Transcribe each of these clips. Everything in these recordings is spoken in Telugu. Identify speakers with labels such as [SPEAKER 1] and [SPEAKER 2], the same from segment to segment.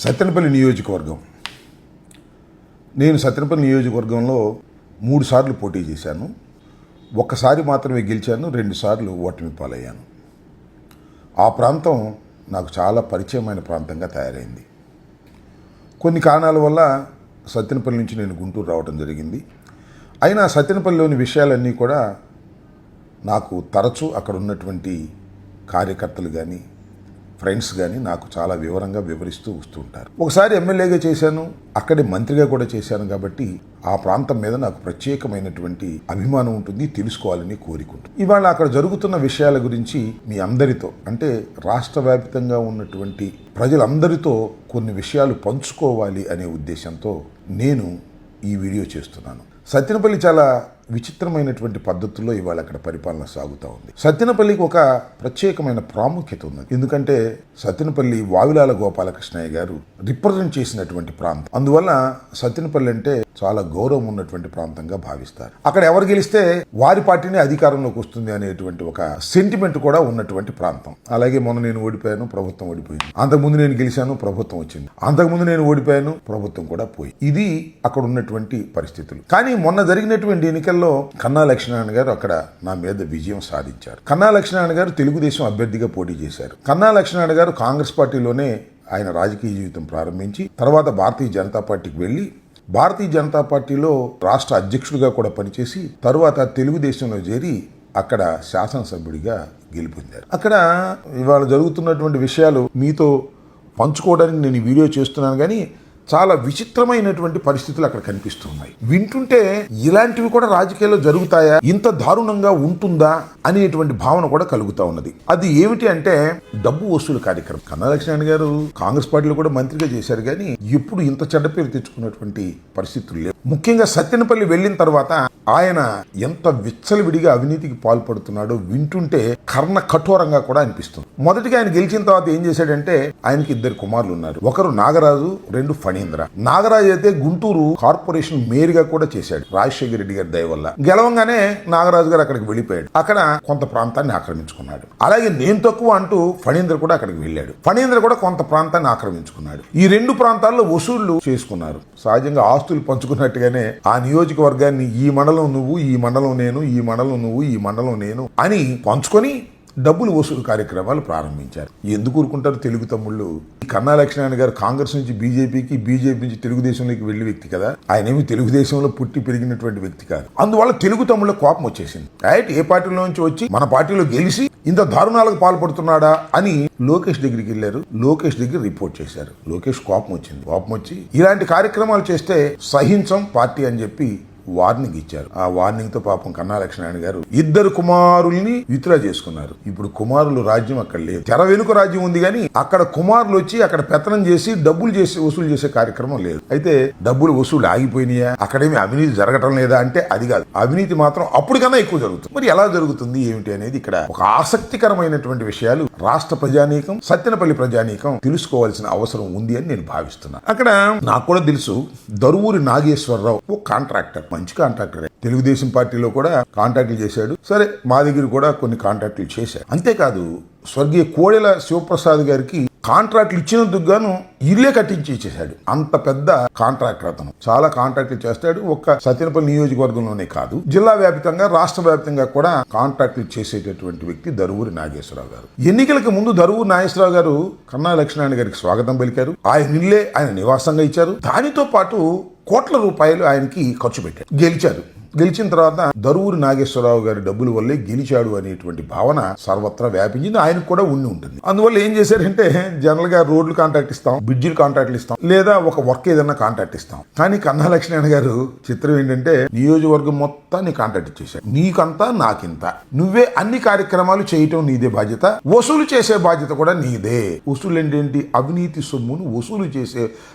[SPEAKER 1] సత్తెనపల్లి నియోజకవర్గం. నేను సత్తెనపల్లి నియోజకవర్గంలో 3 సార్లు పోటీ చేశాను. ఒక్కసారి మాత్రమే గెలిచాను, 2 సార్లు ఓటమి పాలయ్యాను. ఆ ప్రాంతం నాకు చాలా పరిచయమైన ప్రాంతంగా తయారైంది. కొన్ని కారణాల వల్ల సత్తెనపల్లి నుంచి నేను గుంటూరు రావడం జరిగింది. అయినా సత్తెనపల్లిలోని విషయాలన్నీ కూడా నాకు తరచూ అక్కడ ఉన్నటువంటి కార్యకర్తలు కానీ ఫ్రెండ్స్ కానీ నాకు చాలా వివరంగా వివరిస్తూ వస్తుంటారు. ఒకసారి ఎమ్మెల్యేగా చేశాను, అక్కడే మంత్రిగా కూడా చేశాను. కాబట్టి ఆ ప్రాంతం మీద నాకు ప్రత్యేకమైనటువంటి అభిమానం ఉంటుంది, తెలుసుకోవాలని కోరుకుంటుంది. ఇవాళ అక్కడ జరుగుతున్న విషయాల గురించి మీ అందరితో, అంటే రాష్ట్ర వ్యాప్తంగా ఉన్నటువంటి ప్రజలందరితో కొన్ని విషయాలు పంచుకోవాలి అనే ఉద్దేశంతో నేను ఈ వీడియో చేస్తున్నాను. సత్తెనపల్లి చాలా విచిత్రమైనటువంటి పద్ధతుల్లో ఇవాళ అక్కడ పరిపాలన సాగుతూ ఉంది. సత్తెనపల్లికి ఒక ప్రత్యేకమైన ప్రాముఖ్యత ఉంది. ఎందుకంటే సత్తెనపల్లి వావిలాల గోపాలకృష్ణయ్య గారు రిప్రజెంట్ చేసినటువంటి ప్రాంతం. అందువల్ల సత్తెనపల్లి అంటే చాలా గౌరవం ఉన్నటువంటి ప్రాంతంగా భావిస్తారు. అక్కడ ఎవరు గెలిస్తే వారి పార్టీనే అధికారంలోకి వస్తుంది అనేటువంటి ఒక సెంటిమెంట్ కూడా ఉన్నటువంటి ప్రాంతం. అలాగే మొన్న నేను ఓడిపోయాను, ప్రభుత్వం ఓడిపోయింది. అంతకుముందు నేను గెలిచాను, ప్రభుత్వం వచ్చింది. అంతకుముందు నేను ఓడిపోయాను, ప్రభుత్వం కూడా పోయి. ఇది అక్కడ ఉన్నటువంటి పరిస్థితులు. కానీ మొన్న జరిగినటువంటి ఎన్నికల్లో కన్నా లక్ష్మీనారాయణ గారు అక్కడ నా మీద విజయం సాధించారు. కన్నా లక్ష్మీనారాయణ గారు తెలుగుదేశం అభ్యర్థిగా పోటీ చేశారు. కన్నా లక్ష్మీనారాయణ గారు కాంగ్రెస్ పార్టీలోనే ఆయన రాజకీయ జీవితం ప్రారంభించి తర్వాత భారతీయ జనతా పార్టీకి వెళ్లి భారతీయ జనతా పార్టీలో రాష్ట్ర అధ్యక్షుడిగా కూడా పనిచేసి తరువాత తెలుగుదేశంలో చేరి అక్కడ శాసనసభ్యుడిగా గెలుపొందారు. అక్కడ ఇవాళ జరుగుతున్నటువంటి విషయాలు మీతో పంచుకోవడానికి నేను ఈ వీడియో చేస్తున్నాను. కానీ చాలా విచిత్రమైనటువంటి పరిస్థితులు అక్కడ కనిపిస్తున్నాయి. వింటుంటే ఇలాంటివి కూడా రాజకీయాల్లో జరుగుతాయా, ఇంత దారుణంగా ఉంటుందా అనేటువంటి భావన కూడా కలుగుతా ఉన్నది. అది ఏమిటి అంటే డబ్బు వసూలు కార్యక్రమం. కన్నా లక్ష్మీనారాయణ గారు కాంగ్రెస్ పార్టీలో కూడా మంత్రిగా చేశారు, కానీ ఎప్పుడు ఇంత చెడ్డ పేరు తెచ్చుకున్నటువంటి పరిస్థితులు లేవు. ముఖ్యంగా సత్తెనపల్లి వెళ్ళిన తర్వాత ఆయన ఎంత విచ్చలవిడిగా అవినీతికి పాల్పడుతున్నాడో వింటుంటే కర్ణ కఠోరంగా కూడా అనిపిస్తుంది. మొదటిగా ఆయన గెలిచిన తర్వాత ఏం చేశాడంటే ఆయనకి 2 కుమారులు ఉన్నారు. ఒకరు నాగరాజు, 2 ఫణీంద్ర. నాగరాజు అయితే గుంటూరు కార్పొరేషన్ మేయర్ గా కూడా చేశాడు రాజశేఖర రెడ్డి గారి దయ వల్ల. గెలవంగానే నాగరాజు గారు అక్కడికి వెళ్ళిపోయాడు. అక్కడ కొంత ప్రాంతాన్ని ఆక్రమించుకున్నాడు. అలాగే నేను తక్కువ అంటూ ఫణీంద్ర కూడా అక్కడికి వెళ్ళాడు. ఫణీంద్ర కూడా కొంత ప్రాంతాన్ని ఆక్రమించుకున్నాడు. ఈ 2 ప్రాంతాల్లో వసూళ్లు చేసుకున్నారు. సహజంగా ఆస్తులు పంచుకున్నట్టుగానే ఆ నియోజకవర్గాన్ని ఈ మండలం నువ్వు, ఈ మండలం నేను, ఈ మండలం నువ్వు, ఈ మండలం నేను అని పంచుకొని డబ్బులు వసూలు కార్యక్రమాలు ప్రారంభించారు. ఎందుకు ఊరుకుంటారు తెలుగు తమ్ముళ్ళు? కన్నా లక్ష్మీనారాయణ గారు కాంగ్రెస్ నుంచి బీజేపీకి, బీజేపీ నుంచి తెలుగుదేశంలోకి వెళ్లి వ్యక్తి కదా. ఆయన ఏమి తెలుగుదేశంలో పుట్టి పెరిగినటువంటి వ్యక్తి కాదు. అందువల్ల తెలుగు తమ్ముళ్ళ కోపం వచ్చేసింది. రైట్, ఏ పార్టీలో నుంచి వచ్చి మన పార్టీలో గెలిచి ఇంత దారుణాలకు పాల్పడుతున్నాడా అని లోకేష్ దగ్గరికి వెళ్ళారు. లోకేష్ దగ్గర రిపోర్ట్ చేశారు. లోకేష్ కోపం వచ్చింది. కోపం వచ్చి ఇలాంటి కార్యక్రమాలు చేస్తే సహించం పార్టీ అని చెప్పి వార్నింగ్ ఇచ్చారు. ఆ వార్నింగ్ తో పాపం కన్నా లక్ష్మీనారాయణ గారు 2 కుమారుల్ని విత్డ్రా చేసుకున్నారు. ఇప్పుడు కుమారులు రాజ్యం అక్కడ లేదు. తెర వెనుక రాజ్యం ఉంది, కానీ అక్కడ కుమారులు వచ్చి అక్కడ పెత్తనం చేసి డబ్బులు వసూలు చేసే కార్యక్రమం లేదు. అయితే డబ్బులు వసూలు ఆగిపోయినాయా, అక్కడేమి అవినీతి జరగటం లేదా అంటే అది కాదు. అవినీతి మాత్రం అప్పటికన్నా ఎక్కువ జరుగుతుంది. మరి ఎలా జరుగుతుంది ఏమిటి అనేది ఇక్కడ ఒక ఆసక్తికరమైనటువంటి విషయాలు రాష్ట్ర ప్రజానీకం, సత్తెనపల్లి ప్రజానీకం తెలుసుకోవాల్సిన అవసరం ఉంది అని నేను భావిస్తున్నాను. అక్కడ నాకు కూడా తెలుసు, దరువూరి నాగేశ్వరరావు ఒక కాంట్రాక్టర్, మంచి కాంట్రాక్టర్. తెలుగుదేశం పార్టీలో కూడా కాంట్రాక్టులు చేశాడు. సరే, మా దగ్గర కూడా కొన్ని కాంట్రాక్టులు చేశాడు. అంతేకాదు స్వర్గీయ కోడెల శివప్రసాద్ గారికి కాంట్రాక్టులు ఇచ్చినందుకు గాను ఇల్లే కట్టించి ఇచ్చేశాడు. అంత పెద్ద కాంట్రాక్టర్ అతను. చాలా కాంట్రాక్టులు చేస్తాడు. ఒక్క సత్తెనపల్లి నియోజకవర్గంలోనే కాదు, జిల్లా వ్యాప్తంగా, రాష్ట్ర వ్యాప్తంగా కూడా కాంట్రాక్టులు చేసేటటువంటి వ్యక్తి దరువూరి నాగేశ్వరరావు గారు. ఎన్నికలకు ముందు దరువూరి నాగేశ్వరరావు గారు కన్నా లక్ష్మీనారాయణ గారికి స్వాగతం పలికారు. ఆయన ఇల్లే ఆయన నివాసంగా ఇచ్చారు. దానితో పాటు కోట్ల రూపాయలు ఆయనకి ఖర్చు పెట్టారు. గెలిచిన తర్వాత దరువూరి నాగేశ్వరరావు గారి డబ్బుల వల్లే గెలిచాడు అనేటువంటి భావన సర్వత్రా వ్యాపించింది. ఆయనకు కూడా ఉంటుంది. అందువల్ల ఏం చేశారంటే జనరల్ గా రోడ్లు కాంట్రాక్ట్ ఇస్తాం, బ్రిడ్జిలు కాంట్రాక్ట్లు ఇస్తాం, లేదా ఒక వర్క్ ఏదైనా కాంట్రాక్ట్ ఇస్తాం. కానీ కన్నా లక్ష్మీనారాయణ గారు చిత్రం ఏంటంటే నియోజకవర్గం మొత్తాన్ని కాంట్రాక్ట్ ఇచ్చేశారు. నీకంతా నాకింత, నువ్వే అన్ని కార్యక్రమాలు చేయటం నీదే బాధ్యత, వసూలు చేసే బాధ్యత కూడా నీదే. వసూలు ఏంటి? అవినీతి సొమ్మును వసూలు చేసే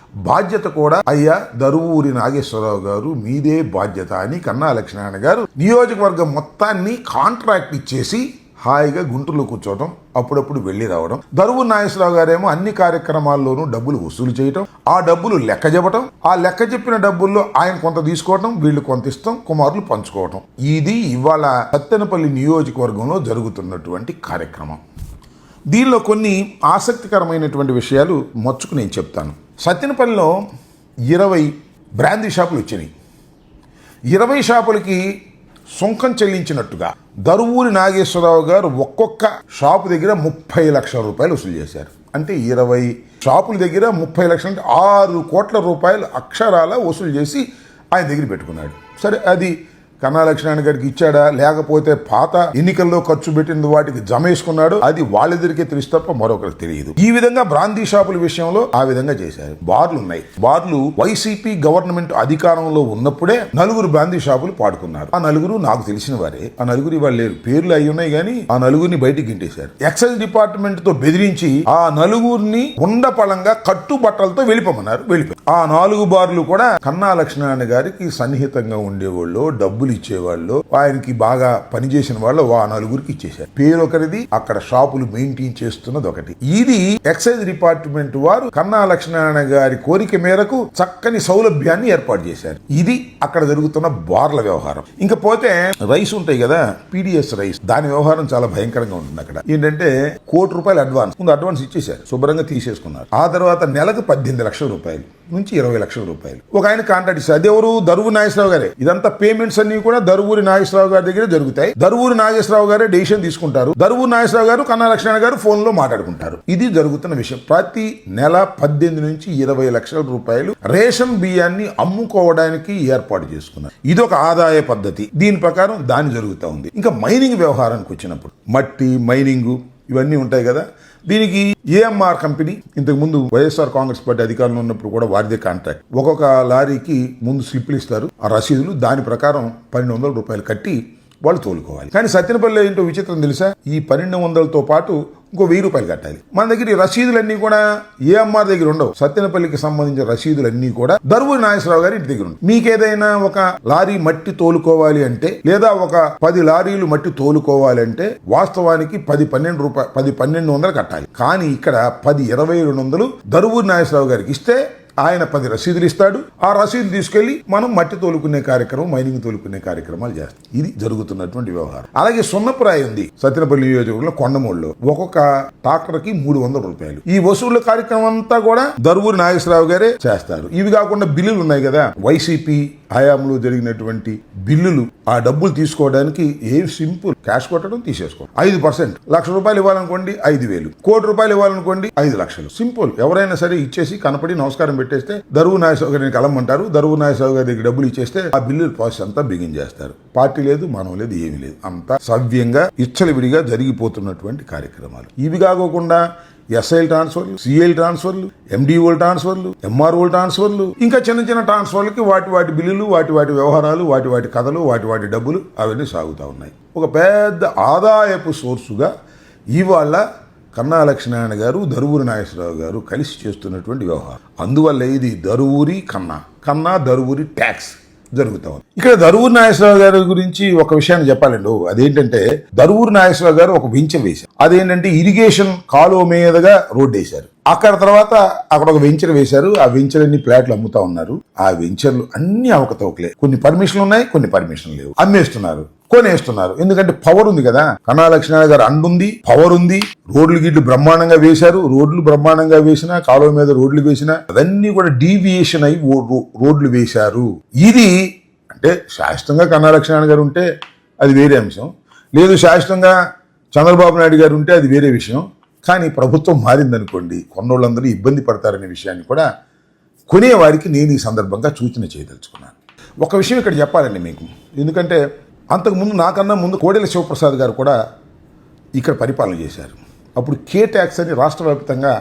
[SPEAKER 1] బాధ్యత కూడా అయ్యా దరువూరి నాగేశ్వరరావు గారు మీదే బాధ్యత అని కన్నా లక్ష్మీనారాయణ గారు నియోజకవర్గం మొత్తాన్ని కాంట్రాక్ట్ ఇచ్చేసి హాయిగా గుంటూరులో కూర్చోవడం, అప్పుడప్పుడు వెళ్లి రావడం. దరువూరి నాగేశ్వరరావు గారేమో అన్ని కార్యక్రమాల్లోనూ డబ్బులు వసూలు చేయటం, ఆ డబ్బులు లెక్క చెప్పటం, ఆ లెక్క చెప్పిన డబ్బుల్లో ఆయన కొంత తీసుకోవటం, వీళ్ళు కొంత ఇస్తాం, కుమారులు పంచుకోవటం. ఇది ఇవాళ సత్తెనపల్లి నియోజకవర్గంలో జరుగుతున్నటువంటి కార్యక్రమం. దీనిలో కొన్ని ఆసక్తికరమైనటువంటి విషయాలు మచ్చుకు నేను చెప్తాను. సత్తెనపల్లిలో 20 బ్రాందీ షాపులు వచ్చినాయి. 20 షాపులకి సుంకం చెల్లించినట్టుగా దరువూరి నాగేశ్వరరావు గారు ఒక్కొక్క షాపు దగ్గర 30 లక్షల రూపాయలు వసూలు చేశారు. అంటే 20 షాపుల దగ్గర 30 లక్షలు అంటే 6 కోట్ల రూపాయలు అక్షరాల వసూలు చేసి ఆయన దగ్గర పెట్టుకున్నాడు. సరే, అది కన్నా లక్ష్మీనారాయణ గారికి ఇచ్చాడా, లేకపోతే పాత ఎన్నికల్లో ఖర్చు పెట్టిన వాటికి జమ వేసుకున్నాడు, అది వాళ్ళిద్దరికే తెలుసు తప్ప మరొకరికి తెలియదు. ఈ విధంగా బ్రాందీ షాపుల విషయంలో ఆ విధంగా చేశారు. బార్లు ఉన్నాయి. బార్లు వైసీపీ గవర్నమెంట్ అధికారంలో ఉన్నప్పుడే 4 బ్రాందీ షాపులు పాడుకున్నారు. ఆ 4 నాకు తెలిసిన వారే. ఆ 4 ఇవాళ లేరు, పేర్లు అయి ఉన్నాయి కానీ ఆ 4 బయటికి గింటేశారు. ఎక్సైజ్ డిపార్ట్మెంట్ తో బెదిరించి ఆ 4 ఉండపళంగా కట్టుబట్టలతో వెళ్ళిపోమన్నారు. ఆ 4 బార్లు కూడా కన్నా లక్ష్మీనారాయణ గారికి సన్నిహితంగా ఉండేవాళ్ళు, డబ్బులు ఇచ్చేవాళ్ళు, ఆయనకి బాగా పనిచేసిన వాళ్ళు ఆ 4 ఇచ్చేశారు. పేరు ఒకరిది, అక్కడ షాపులు మెయింటైన్ చేస్తున్నది ఒకటి. ఇది ఎక్సైజ్ డిపార్ట్మెంట్ వారు కన్నా లక్ష్మీనారాయణ గారి కోరిక మేరకు చక్కని సౌలభ్యాన్ని ఏర్పాటు చేశారు. ఇది అక్కడ జరుగుతున్న బార్ల వ్యవహారం. ఇంకా పోతే రైస్ ఉంటాయి కదా, పీడిఎస్ రైస్, దాని వ్యవహారం చాలా భయంకరంగా ఉంటుంది. అక్కడ ఏంటంటే ₹1 కోటి అడ్వాన్స్, ముందు అడ్వాన్స్ ఇచ్చేశారు, శుభ్రంగా తీసేసుకున్నారు. ఆ తర్వాత నెలకు 18 లక్షల రూపాయలు నుంచి 20 లక్షల రూపాయలు ఒక ఆయన కాంట్రాక్ట్ ఇస్తారు. అదెవరు? దరువూరి నాగేశ్వరరావు గారే. ఇదంతా పేమెంట్స్ అన్ని కూడా దరువూరి నాగేశ్వరరావు గారి దగ్గర జరుగుతాయి. దరువూరి నాగేశ్వరరావు గారే డెసిషన్ తీసుకుంటారు. దరువూరి నాగేశ్వరరావు గారు కన్నా లక్ష్మీనారాయణ గారు ఫోన్ లో మాట్లాడుకుంటారు. ఇది జరుగుతున్న విషయం. ప్రతి నెల 18 నుంచి 20 లక్షల రూపాయలు రేషన్ బియ్యాన్ని అమ్ముకోవడానికి ఏర్పాటు చేసుకున్నారు. ఇది ఒక ఆదాయ పద్ధతి. దీని ప్రకారం దాని జరుగుతూ ఉంది. ఇంకా మైనింగ్ వ్యవహారానికి వచ్చినప్పుడు మట్టి మైనింగ్ ఇవన్నీ ఉంటాయి కదా, దీనికి ఏఎంఆర్ కంపెనీ ఇంతకు ముందు వైఎస్ఆర్ కాంగ్రెస్ పార్టీ అధికారంలో ఉన్నప్పుడు కూడా వారిదే కాంట్రాక్ట్. ఒక్కొక్క లారీకి ముందు స్లిప్లు ఇస్తారు, ఆ రసీదులు, దాని ప్రకారం 1200 రూపాయలు కట్టి వాళ్ళు తోలుకోవాలి. కానీ సత్తెనపల్లిలో ఏంటో విచిత్రం తెలుసా, ఈ 1200తో పాటు ఇంకో 1000 రూపాయలు కట్టాలి. మన దగ్గర ఈ రసీదులన్నీ కూడా ఏఎంఆర్ దగ్గర ఉండవు. సత్తెనపల్లికి సంబంధించిన రసీదులన్నీ కూడా దరువూరి నాగేశ్వరరావు గారి ఇంటి దగ్గర ఉండవు. మీకేదైనా ఒక లారీ మట్టి తోలుకోవాలి అంటే, లేదా ఒక 10 లారీలు మట్టి తోలుకోవాలి అంటే వాస్తవానికి 1200 కట్టాలి. కానీ ఇక్కడ 2200 దరువూరి నాగేశ్వరరావు గారికి ఇస్తే ఆయన 10 రసీదులు ఇస్తాడు. ఆ రసీదులు తీసుకెళ్లి మనం మట్టి తోలుకునే కార్యక్రమం, మైనింగ్ తోలుకునే కార్యక్రమాలు చేస్తాం. ఇది జరుగుతున్నటువంటి వ్యవహారం. అలాగే సున్నపురాయి ఉంది సత్తెనపల్లి నియోజకవర్గంలో, కొండమూడులో. ఒక్కొక్క ట్రాక్టర్కి 300 రూపాయలు. ఈ వసూళ్ల కార్యక్రమం అంతా కూడా దరువూరి నాగేశ్వరరావు గారే చేస్తారు. ఇవి కాకుండా బిల్లులు ఉన్నాయి కదా, వైసీపీ హయాంలో జరిగినటువంటి బిల్లులు, ఆ డబ్బులు తీసుకోవడానికి సింపుల్ క్యాష్ కొట్టడం, తీసేసుకోవడం. 5%, ₹1,00,000 ఇవ్వాలనుకోండి 5,000, ₹1,00,00,000 ఇవ్వాలనుకోండి 5 లక్షలు. సింపుల్. ఎవరైనా సరే ఇచ్చేసి కనపడి నమస్కారం పెట్టేస్తే దరువూరి నాగేశ్వరరావు గారిని కలమంటారు. దరువూరి నాగేశ్వరరావు గారి దగ్గర డబ్బులు ఇచ్చేస్తే ఆ బిల్లుల ప్రాసెస్ అంతా బిగిన్ చేస్తారు. పార్టీ లేదు, మనం లేదు, ఏమీ లేదు. అంతా సవ్యంగా ఇచ్చలవిడిగా జరిగిపోతున్నటువంటి కార్యక్రమాలు. ఇవి కాకోకుండా ఎస్ఐల్ ట్రాన్స్ఫర్లు, సిఐల్ ట్రాన్స్ఫర్లు, ఎండిఓ ట్రాన్స్ఫర్లు, ఎంఆర్ఓ ట్రాన్స్ఫర్లు, ఇంకా చిన్న చిన్న ట్రాన్స్ఫర్లకి వాటి బిల్లులు, వాటి వ్యవహారాలు, వాటి కథలు, వాటి డబ్బులు అవన్నీ సాగుతూ ఉన్నాయి. ఒక పెద్ద ఆదాయపు సోర్సుగా ఇవాళ కన్నా లక్ష్మీనారాయణ గారు, దరువూరి నాగేశ్వరరావు గారు కలిసి చేస్తున్నటువంటి వ్యవహారం. అందువల్ల ఇది దరువూరి కన్నా దరువూరి ట్యాక్స్ జరుగుతా ఉంది. ఇక్కడ దరువూరి నాగేశ్వరరావు గారి గురించి ఒక విషయాన్ని చెప్పాలండి. అదేంటంటే దరువూరి నాగేశ్వరరావు గారు ఒక వెంచర్ వేశారు. అదేంటంటే ఇరిగేషన్ కాలువ మీదుగా రోడ్డు వేశారు. అక్కడ తర్వాత అక్కడ ఒక వెంచర్ వేశారు. ఆ వెంచర్ అన్ని ప్లాట్లు అమ్ముతా ఉన్నారు. ఆ వెంచర్లు అన్ని అవకతవకలే. కొన్ని పర్మిషన్లు ఉన్నాయి, కొన్ని పర్మిషన్లు లేవు. అమ్మేస్తున్నారు, కొనేస్తున్నారు. ఎందుకంటే పవర్ ఉంది కదా, కన్నా లక్ష్మీనారాయణ గారు అండుంది, పవర్ ఉంది. రోడ్లు గిడ్లు బ్రహ్మాండంగా వేశారు. రోడ్లు బ్రహ్మాండంగా వేసినా, కాలువ మీద రోడ్లు వేసినా అవన్నీ కూడా డీవియేషన్ అయి రోడ్లు వేశారు. ఇది అంటే శాశ్వతంగా కన్నా లక్ష్మీనారాయణ గారు ఉంటే అది వేరే అంశం, లేదు శాశ్వతంగా చంద్రబాబు నాయుడు గారు ఉంటే అది వేరే విషయం. కానీ ప్రభుత్వం మారిందనుకోండి, కొన్నోళ్ళందరూ ఇబ్బంది పడతారనే విషయాన్ని కూడా కొనేవారికి నేను ఈ సందర్భంగా సూచన చేయదలుచుకున్నాను. ఒక విషయం ఇక్కడ చెప్పాలండి మీకు, ఎందుకంటే అంతకుముందు నాకన్నా ముందు కోడెల శివప్రసాద్ గారు కూడా ఇక్కడ పరిపాలన చేశారు. అప్పుడు కే ట్యాక్స్ అని రాష్ట్ర వ్యాప్తంగా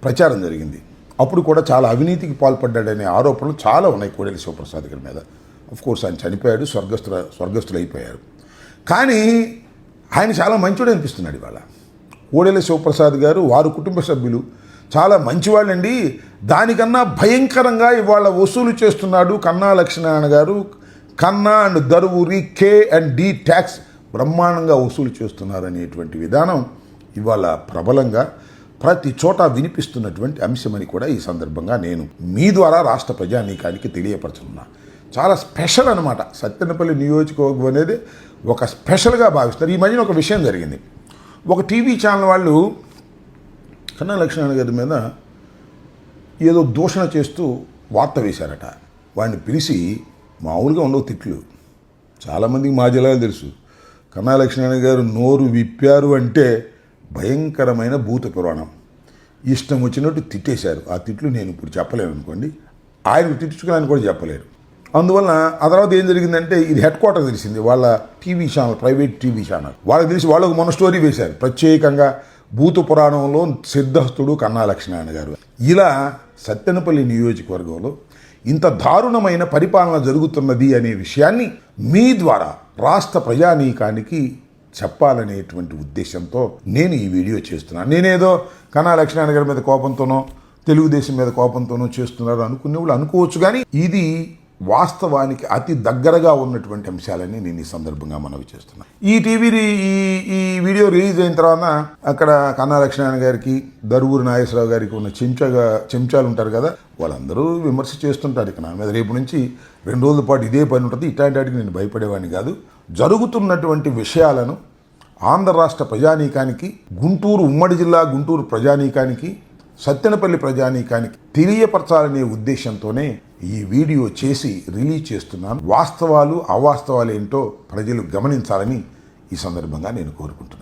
[SPEAKER 1] ప్రచారం జరిగింది. అప్పుడు కూడా చాలా అవినీతికి పాల్పడ్డాడనే ఆరోపణలు చాలా ఉన్నాయి కోడెల శివప్రసాద్ గారి మీద. కోర్స్ ఆయన చనిపోయాడు, స్వర్గస్థులు అయిపోయారు. కానీ ఆయన చాలా మంచివాడు అనిపిస్తున్నాడు ఇవాళ. కోడెల శివప్రసాద్ గారు, వారి కుటుంబ సభ్యులు చాలా మంచివాళ్ళండి. దానికన్నా భయంకరంగా ఇవాళ వసూలు చేస్తున్నాడు కన్నా లక్ష్మీనారాయణ గారు. కన్నా అండ్ దరువూరి K&D ట్యాక్స్ బ్రహ్మాండంగా వసూలు చేస్తున్నారనేటువంటి విధానం ఇవాళ ప్రబలంగా ప్రతి చోట వినిపిస్తున్నటువంటి అంశమని కూడా ఈ సందర్భంగా నేను మీ ద్వారా రాష్ట్ర ప్రజానీకానికి తెలియపరచుకున్నా. చాలా స్పెషల్ అనమాట. సత్తెనపల్లి నియోజకవర్గం అనేది ఒక స్పెషల్గా భావిస్తారు. ఈ మధ్యన ఒక విషయం జరిగింది. ఒక టీవీ ఛానల్ వాళ్ళు కన్నా లక్ష్మీనారాయణ గారి మీద ఏదో దూషణ చేస్తూ వార్త వేశారట. వాడిని పిలిచి మామూలుగా ఉండవు తిట్లు, చాలామందికి మా జిల్లాలో తెలుసు. కన్నా లక్ష్మీనారాయణ గారు నోరు విప్పారు అంటే భయంకరమైన భూత పురాణం. ఇష్టం వచ్చినట్టు తిట్టేశారు. ఆ తిట్లు నేను ఇప్పుడు చెప్పలేను అనుకోండి, ఆయనకు తిట్టుకోవాలని కూడా చెప్పలేరు. అందువల్ల ఆ తర్వాత ఏం జరిగిందంటే ఇది హెడ్ క్వార్టర్ తెలిసింది, వాళ్ళ TV channel, private TV channel. వాళ్ళకి తెలిసి వాళ్ళకు మన స్టోరీ వేశారు ప్రత్యేకంగా, భూత పురాణంలో సిద్ధహస్తుడు కన్నా లక్ష్మీనారాయణ గారు. ఇలా సత్తెనపల్లి నియోజకవర్గంలో ఇంత దారుణమైన పరిపాలన జరుగుతున్నది అనే విషయాన్ని మీ ద్వారా రాష్ట్ర ప్రజానీకానికి చెప్పాలనేటువంటి ఉద్దేశంతో నేను ఈ వీడియో చేస్తున్నాను. నేనేదో కన్నా లక్ష్మీనారాయణ గారి మీద కోపంతోనో తెలుగుదేశం మీద కోపంతోనో చేస్తున్నారు అనుకునే వాళ్ళు అనుకోవచ్చు, కానీ ఇది వాస్తవానికి అతి దగ్గరగా ఉన్నటువంటి అంశాలని నేను ఈ సందర్భంగా మనవి చేస్తున్నాను. ఈ వీడియో రిలీజ్ అయిన తర్వాత అక్కడ కన్నా లక్ష్మీనారాయణ గారికి, దరువూరు నాగేశ్వరరావు గారికి ఉన్న చెంచాలు ఉంటారు కదా, వాళ్ళందరూ విమర్శ చేస్తుంటారు. ఇక నా మీద రేపు నుంచి 2 రోజుల పాటు ఇదే పని ఉంటుంది. ఇట్లాంటి వాటికి నేను భయపడేవాడిని కాదు. జరుగుతున్నటువంటి విషయాలను ఆంధ్ర రాష్ట్ర ప్రజానీకానికి, గుంటూరు ఉమ్మడి జిల్లా గుంటూరు ప్రజానీకానికి, సత్తెనపల్లి ప్రజానీకానికి తెలియపరచాలనే ఉద్దేశంతోనే ఈ వీడియో చేసి రిలీజ్ చేస్తున్నాను. వాస్తవాలు అవాస్తవాలు ఏంటో ప్రజలు గమనించాలని ఈ సందర్భంగా నేను కోరుకుంటున్నాను.